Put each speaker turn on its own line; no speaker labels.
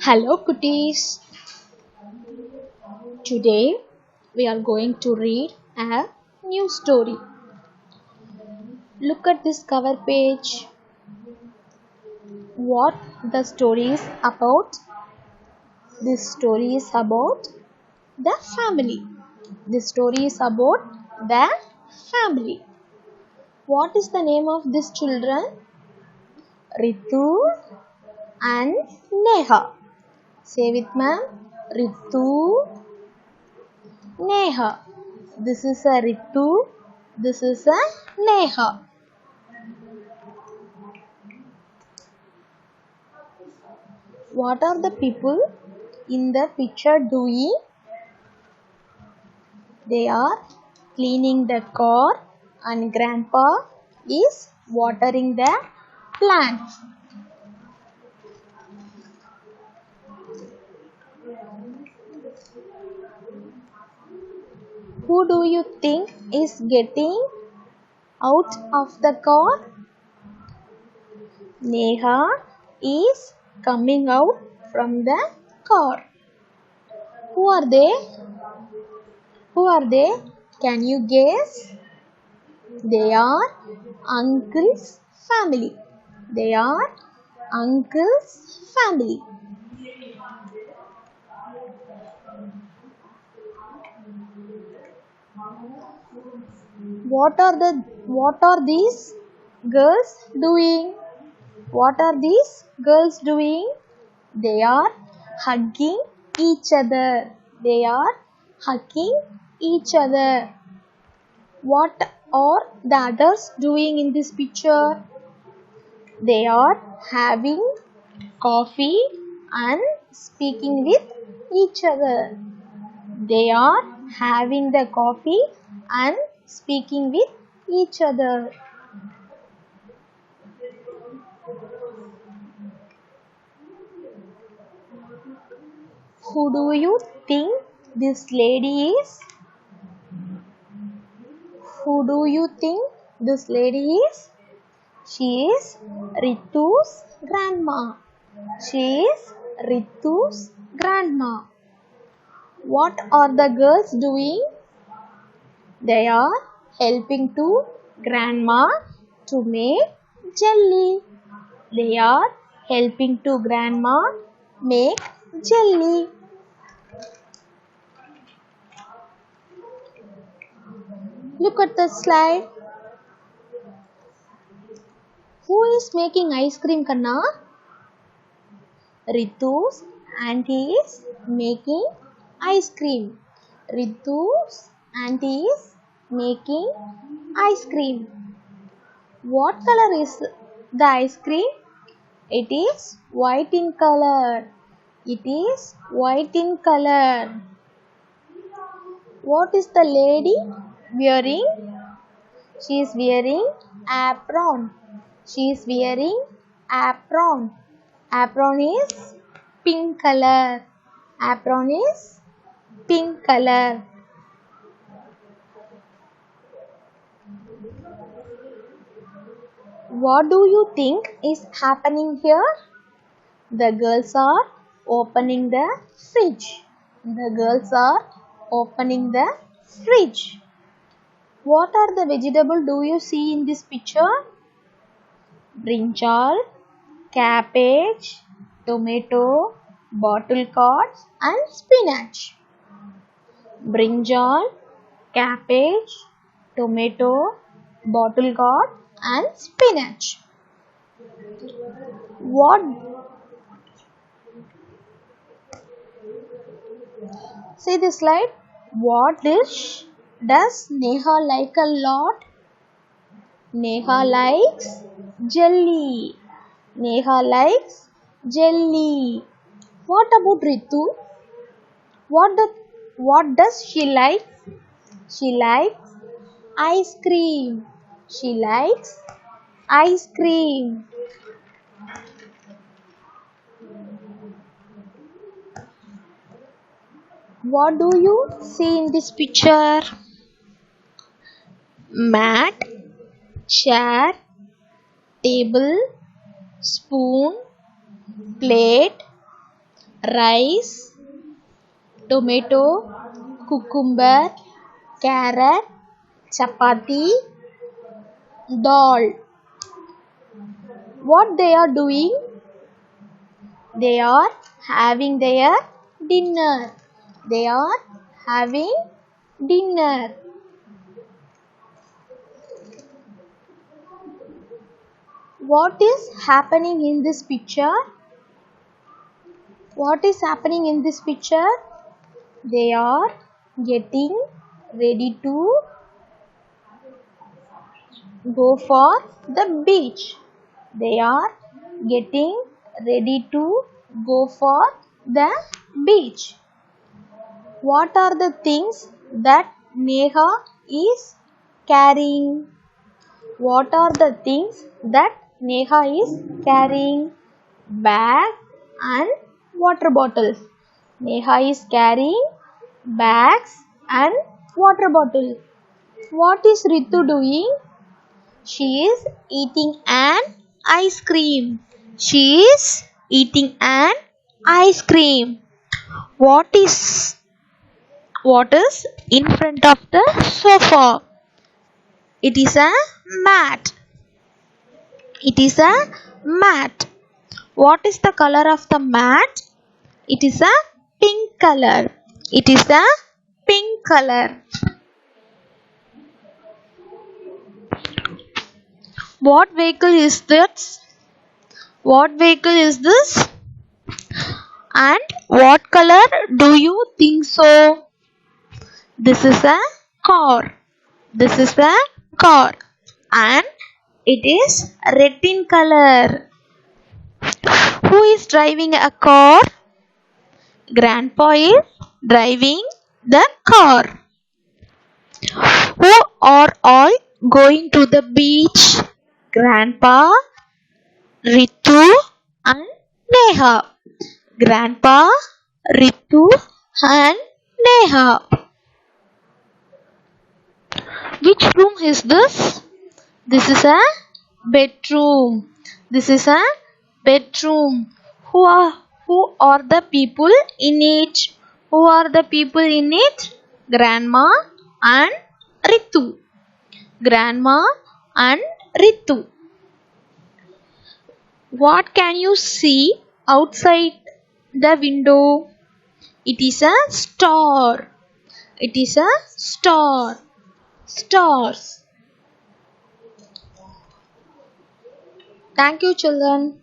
Hello, cuties. Today we are going to read a new story. Look at this cover page. What the story is about? This story is about the family. This story is about the family. What is the name of these children? Ritu and Neha. Say with me. Ritu, Neha. This is a Ritu. This is a Neha. What are the people in the picture doing? They are cleaning the car and grandpa is watering the plants. Who do you think is getting out of the car? Neha is coming out from the car. Who are they? Who are they? Can you guess? They are uncle's family. They are uncle's family. What are these girls doing? What are these girls doing? They are hugging each other. They are hugging each other. What are the others doing in this picture? They are having coffee and speaking with each other. They are having the coffee and speaking with each other. Who do you think this lady is? Who do you think this lady is? She is Ritu's grandma. She is Ritu's grandma. What are the girls doing? They are helping to grandma to make jelly. They are helping to grandma make jelly. Look at the slide. Who is making ice cream, Kanna? Ritu's auntie is making ice cream. Ritu's auntie is making ice cream. What color is the ice cream? It is white in color. It is white in color. What is the lady wearing? She is wearing apron. She is wearing apron. Apron is pink color. Apron is pink color. What do you think is happening here? The girls are opening the fridge. The girls are opening the fridge. What are the vegetables do you see in this picture? Brinjal, cabbage, tomato, bottle gourds and spinach. Brinjal, cabbage, tomato, bottle gourd and spinach. What? See this slide. What dish does Neha like a lot? Neha likes jelly. Neha likes jelly. What about Ritu? What does she like? She likes ice cream. She likes ice cream. What do you see in this picture? Mat, chair, table, spoon, plate, rice, tomato, cucumber, carrot, chapati, dal. What they are doing? They are having their dinner. They are having dinner. What is happening in this picture? What is happening in this picture? They are getting ready to go for the beach. They are getting ready to go for the beach. What are the things that Neha is carrying? What are the things that Neha is carrying? Bag and water bottles. Neha is carrying bags and water bottle. What is Ritu doing? She is eating an ice cream. She is eating an ice cream. What is in front of the sofa? It is a mat. It is a mat. What is the color of the mat? It is a pink color. It is a pink color. What vehicle is this? What vehicle is this? And what color do you think so? This is a car. This is a car. And it is red in color. Who is driving a car? Grandpa is driving the car. Who are all going to the beach? Grandpa, Ritu and Neha. Grandpa, Ritu and Neha. Which room is this? This is a bedroom. This is a bedroom. Who are the people in it? Who are the people in it? Grandma and Ritu. Grandma and Ritu. What can you see outside the window? It is a star. It is a star. Stars. Thank you, children.